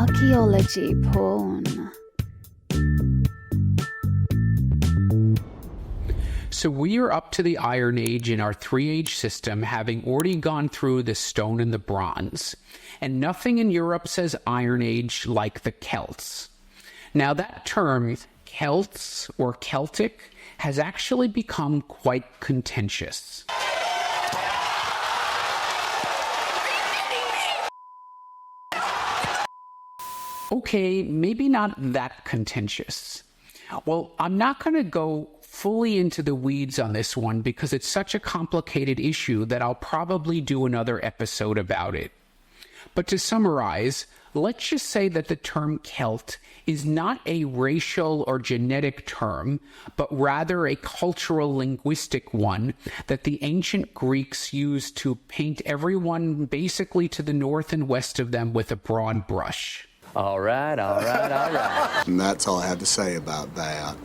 Archaeology porn. So we are up to the Iron Age in our three-age system, having already gone through the Stone and the Bronze. And nothing in Europe says Iron Age like the Celts. Now that term, Celts or Celtic, has actually become quite contentious. Okay, maybe not that contentious. Well, I'm not going to go fully into the weeds on this one because it's such a complicated issue that I'll probably do another episode about it. But to summarize, let's just say that the term Celt is not a racial or genetic term, but rather a cultural linguistic one that the ancient Greeks used to paint everyone basically to the north and west of them with a broad brush. All right. And that's all I have to say about that.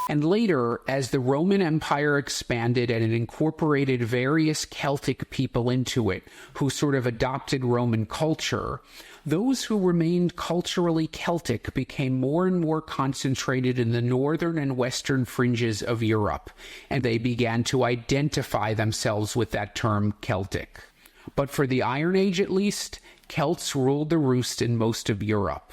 And later, as the Roman Empire expanded and it incorporated various Celtic people into it, who sort of adopted Roman culture, those who remained culturally Celtic became more and more concentrated in the northern and western fringes of Europe, and they began to identify themselves with that term Celtic. But for the Iron Age at least, Celts ruled the roost in most of Europe.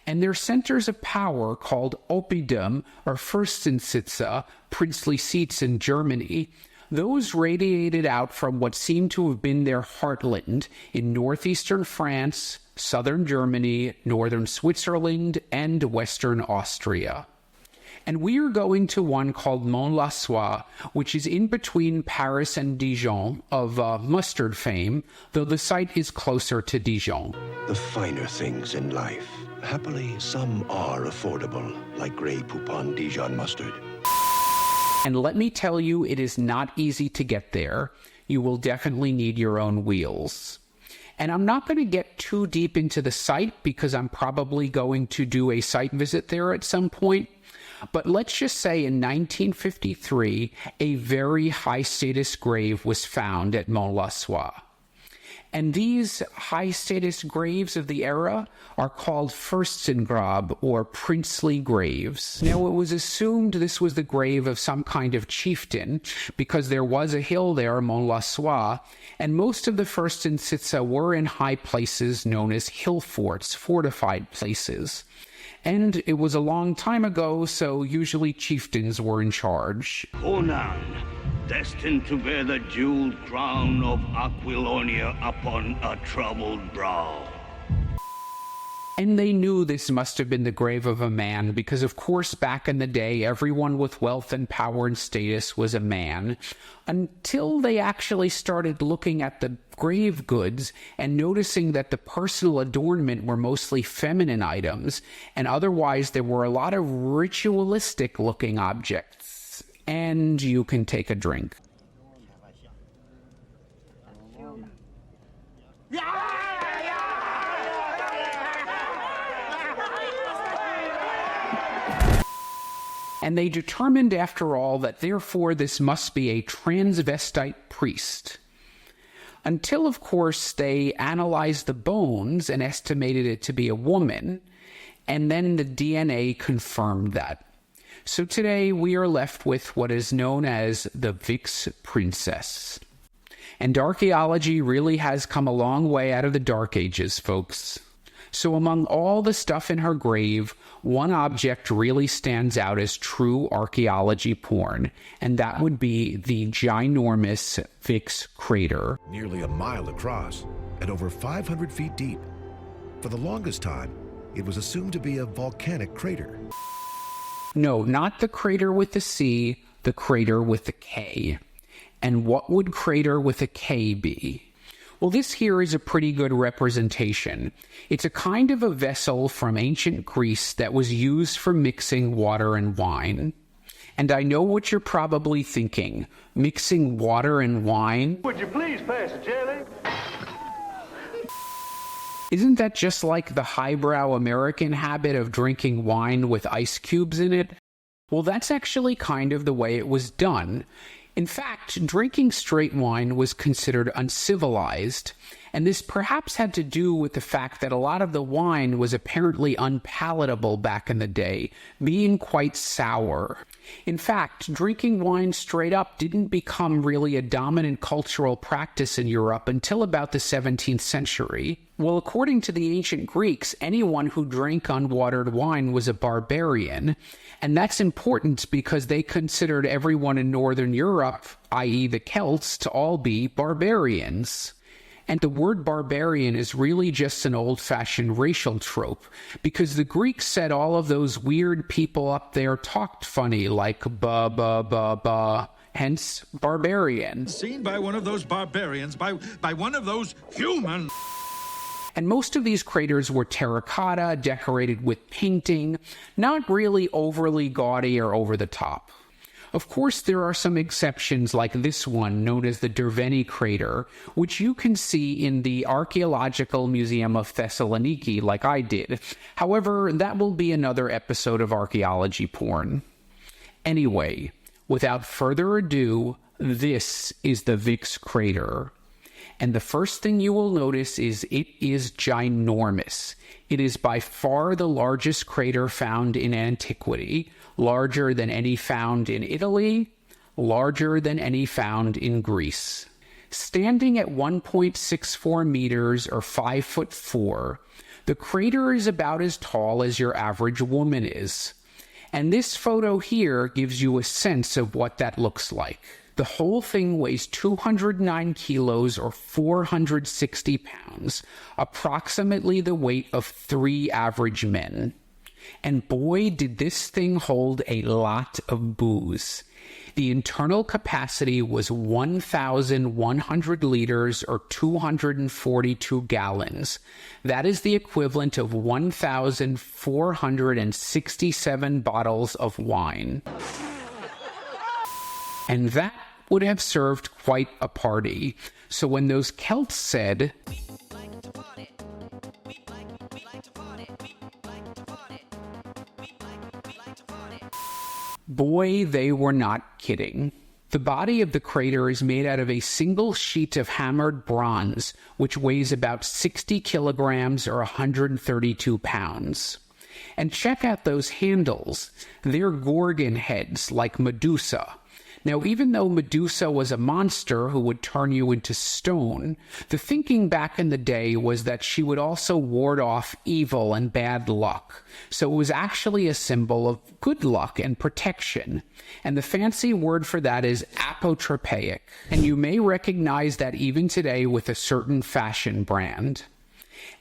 And their centers of power, called oppidum or Fürstensitze, princely seats in Germany, those radiated out from what seemed to have been their heartland in northeastern France, southern Germany, northern Switzerland, and western Austria. And we are going to one called Mont-Lassois, which is in between Paris and Dijon, of mustard fame, though the site is closer to Dijon. The finer things in life. Happily, some are affordable, like Grey Poupon Dijon mustard. And let me tell you, it is not easy to get there. You will definitely need your own wheels. And I'm not going to get too deep into the site because I'm probably going to do a site visit there at some point. But let's just say in 1953, a very high-status grave was found at Mont-Lassois. And these high-status graves of the era are called Fürstengrab, or princely graves. Now, it was assumed this was the grave of some kind of chieftain, because there was a hill there, Mont-Lassois, and most of the Fürstensitze were in high places known as hill forts, fortified places. And it was a long time ago, so usually chieftains were in charge. Conan, destined to bear the jeweled crown of Aquilonia upon a troubled brow. And they knew this must have been the grave of a man, because of course back in the day, everyone with wealth and power and status was a man, until they actually started looking at the grave goods and noticing that the personal adornment were mostly feminine items, and otherwise there were a lot of ritualistic looking objects. And you can take a drink. And they determined, after all, that therefore this must be a transvestite priest. Until, of course, they analyzed the bones and estimated it to be a woman, and then the DNA confirmed that. So today we are left with what is known as the Vix Princess. And archaeology really has come a long way out of the Dark Ages, folks. So among all the stuff in her grave, one object really stands out as true archaeology porn, and that would be the ginormous Vix Krater. Nearly a mile across and over 500 feet deep. For the longest time, it was assumed to be a volcanic crater. No, not the crater with the C, the crater with the K. And what would crater with a K be? Well, this here is a pretty good representation. It's a kind of a vessel from ancient Greece that was used for mixing water and wine. And I know what you're probably thinking. Mixing water and wine? Would you please pass the jelly? Isn't that just like the highbrow American habit of drinking wine with ice cubes in it? Well, that's actually kind of the way it was done. In fact, drinking straight wine was considered uncivilized, and this perhaps had to do with the fact that a lot of the wine was apparently unpalatable back in the day, being quite sour. In fact, drinking wine straight up didn't become really a dominant cultural practice in Europe until about the 17th century. Well, according to the ancient Greeks, anyone who drank unwatered wine was a barbarian, and that's important because they considered everyone in Northern Europe, i.e. the Celts, to all be barbarians. And the word barbarian is really just an old-fashioned racial trope, because the Greeks said all of those weird people up there talked funny, like ba, hence barbarian. Seen by one of those barbarians, by one of those humans. And most of these craters were terracotta, decorated with painting, not really overly gaudy or over the top. Of course, there are some exceptions like this one, known as the Derveni crater, which you can see in the Archaeological Museum of Thessaloniki, like I did. However, that will be another episode of archaeology porn. Anyway, without further ado, this is the Vix Krater. And the first thing you will notice is it is ginormous. It is by far the largest crater found in antiquity, larger than any found in Italy, larger than any found in Greece. Standing at 1.64 meters or 5'4", the crater is about as tall as your average woman is. And this photo here gives you a sense of what that looks like. The whole thing weighs 209 kilos or 460 pounds, approximately the weight of 3 average men. And boy, did this thing hold a lot of booze. The internal capacity was 1,100 liters or 242 gallons. That is the equivalent of 1,467 bottles of wine. And that would have served quite a party. So when those Celts said, boy, they were not kidding. The body of the crater is made out of a single sheet of hammered bronze, which weighs about 60 kilograms or 132 pounds. And check out those handles. They're Gorgon heads, like Medusa. Now, even though Medusa was a monster who would turn you into stone, the thinking back in the day was that she would also ward off evil and bad luck. So it was actually a symbol of good luck and protection. And the fancy word for that is apotropaic. And you may recognize that even today with a certain fashion brand.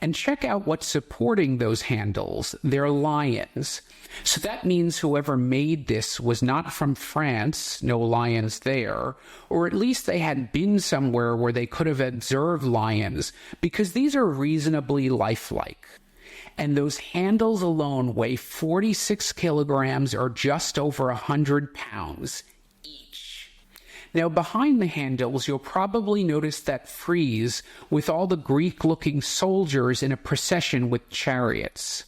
And check out what's supporting those handles. They're lions. So that means whoever made this was not from France, no lions there, or at least they had been somewhere where they could have observed lions, because these are reasonably lifelike. And those handles alone weigh 46 kilograms or just over 100 pounds. Now, behind the handles, you'll probably notice that frieze with all the Greek-looking soldiers in a procession with chariots.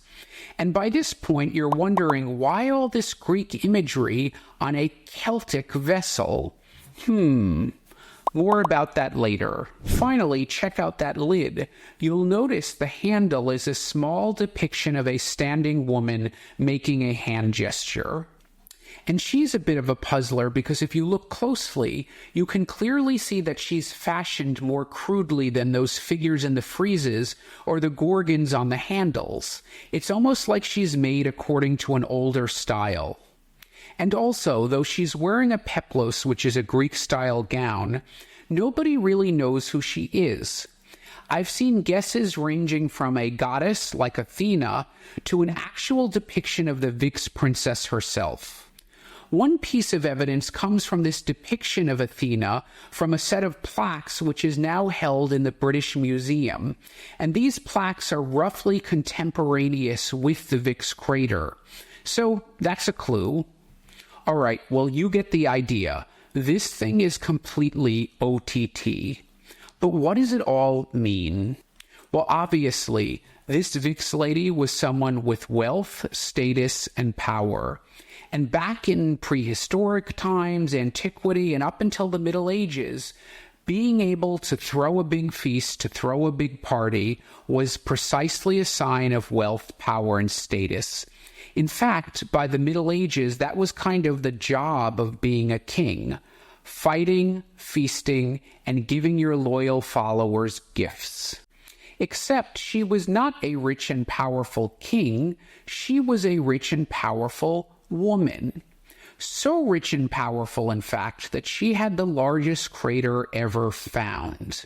And by this point, you're wondering, why all this Greek imagery on a Celtic vessel? More about that later. Finally, check out that lid. You'll notice the handle is a small depiction of a standing woman making a hand gesture. And she's a bit of a puzzler because if you look closely, you can clearly see that she's fashioned more crudely than those figures in the friezes or the gorgons on the handles. It's almost like she's made according to an older style. And also, though she's wearing a peplos, which is a Greek-style gown, nobody really knows who she is. I've seen guesses ranging from a goddess like Athena to an actual depiction of the Vix Princess herself. One piece of evidence comes from this depiction of Athena from a set of plaques which is now held in the British Museum, and these plaques are roughly contemporaneous with the Vix Krater. So that's a clue. All right, well, you get the idea. This thing is completely OTT. But what does it all mean? Well, obviously, this Vix lady was someone with wealth, status, and power. And back in prehistoric times, antiquity, and up until the Middle Ages, being able to throw a big feast, to throw a big party, was precisely a sign of wealth, power, and status. In fact, by the Middle Ages, that was kind of the job of being a king: fighting, feasting, and giving your loyal followers gifts. Except she was not a rich and powerful king, she was a rich and powerful woman. So rich and powerful, in fact, that she had the largest crater ever found.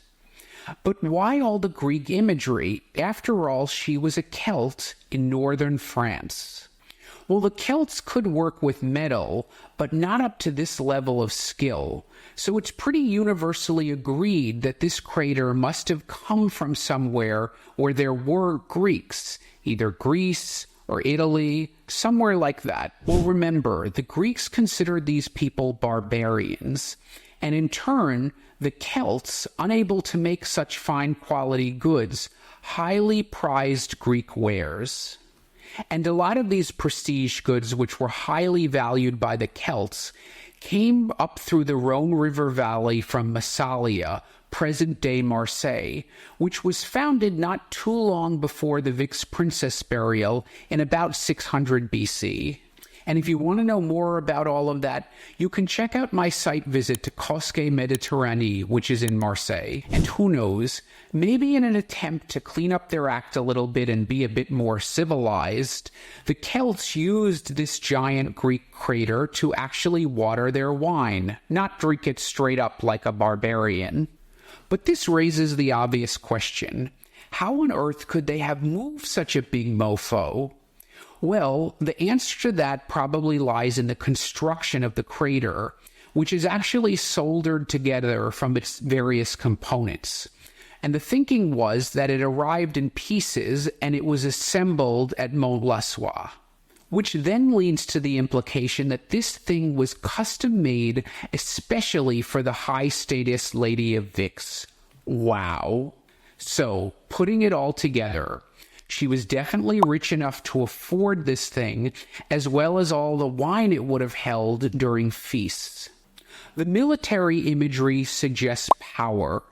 But why all the Greek imagery? After all, she was a Celt in northern France. Well, the Celts could work with metal, but not up to this level of skill. So it's pretty universally agreed that this crater must have come from somewhere where there were Greeks, either Greece or Italy, somewhere like that. Well, remember, the Greeks considered these people barbarians, and in turn, the Celts, unable to make such fine quality goods, highly prized Greek wares. And a lot of these prestige goods, which were highly valued by the Celts, came up through the Rhone River Valley from Massalia, present-day Marseille, which was founded not too long before the Vix Princess burial in about 600 BC. And if you want to know more about all of that, you can check out my site visit to Cosque Mediterranee, which is in Marseille. And who knows, maybe in an attempt to clean up their act a little bit and be a bit more civilized, the Celts used this giant Greek crater to actually water their wine, not drink it straight up like a barbarian. But this raises the obvious question: how on earth could they have moved such a big mofo? Well, the answer to that probably lies in the construction of the crater, which is actually soldered together from its various components. And the thinking was that it arrived in pieces and it was assembled at Mont-Lassois, which then leads to the implication that this thing was custom-made especially for the high-status Lady of Vix. Wow. So, putting it all together, she was definitely rich enough to afford this thing, as well as all the wine it would have held during feasts. The military imagery suggests power,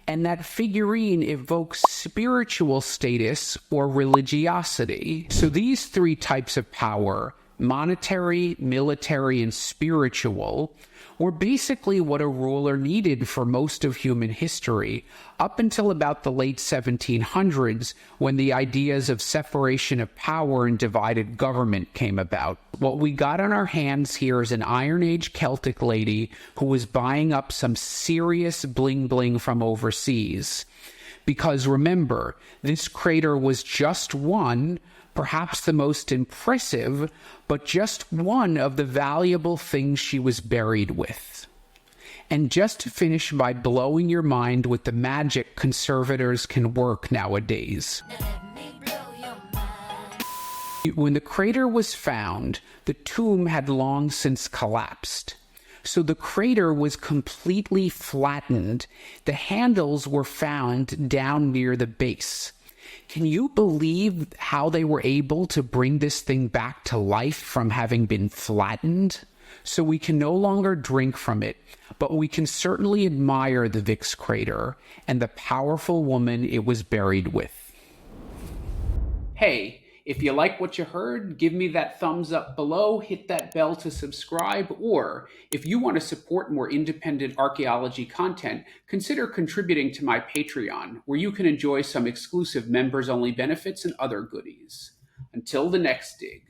and that figurine evokes spiritual status or religiosity. So these three types of power, monetary, military, and spiritual, were basically what a ruler needed for most of human history, up until about the late 1700s, when the ideas of separation of power and divided government came about. What we got on our hands here is an Iron Age Celtic lady who was buying up some serious bling-bling from overseas. Because remember, this crater was just one, perhaps the most impressive, but just one of the valuable things she was buried with. And just to finish by blowing your mind with the magic conservators can work nowadays. When the crater was found, the tomb had long since collapsed. So the crater was completely flattened. The handles were found down near the base. Can you believe how they were able to bring this thing back to life from having been flattened? So we can no longer drink from it, but we can certainly admire the Vix Krater and the powerful woman it was buried with. Hey, if you like what you heard, give me that thumbs up below, hit that bell to subscribe, or if you want to support more independent archaeology content, consider contributing to my Patreon, where you can enjoy some exclusive members-only benefits and other goodies. Until the next dig.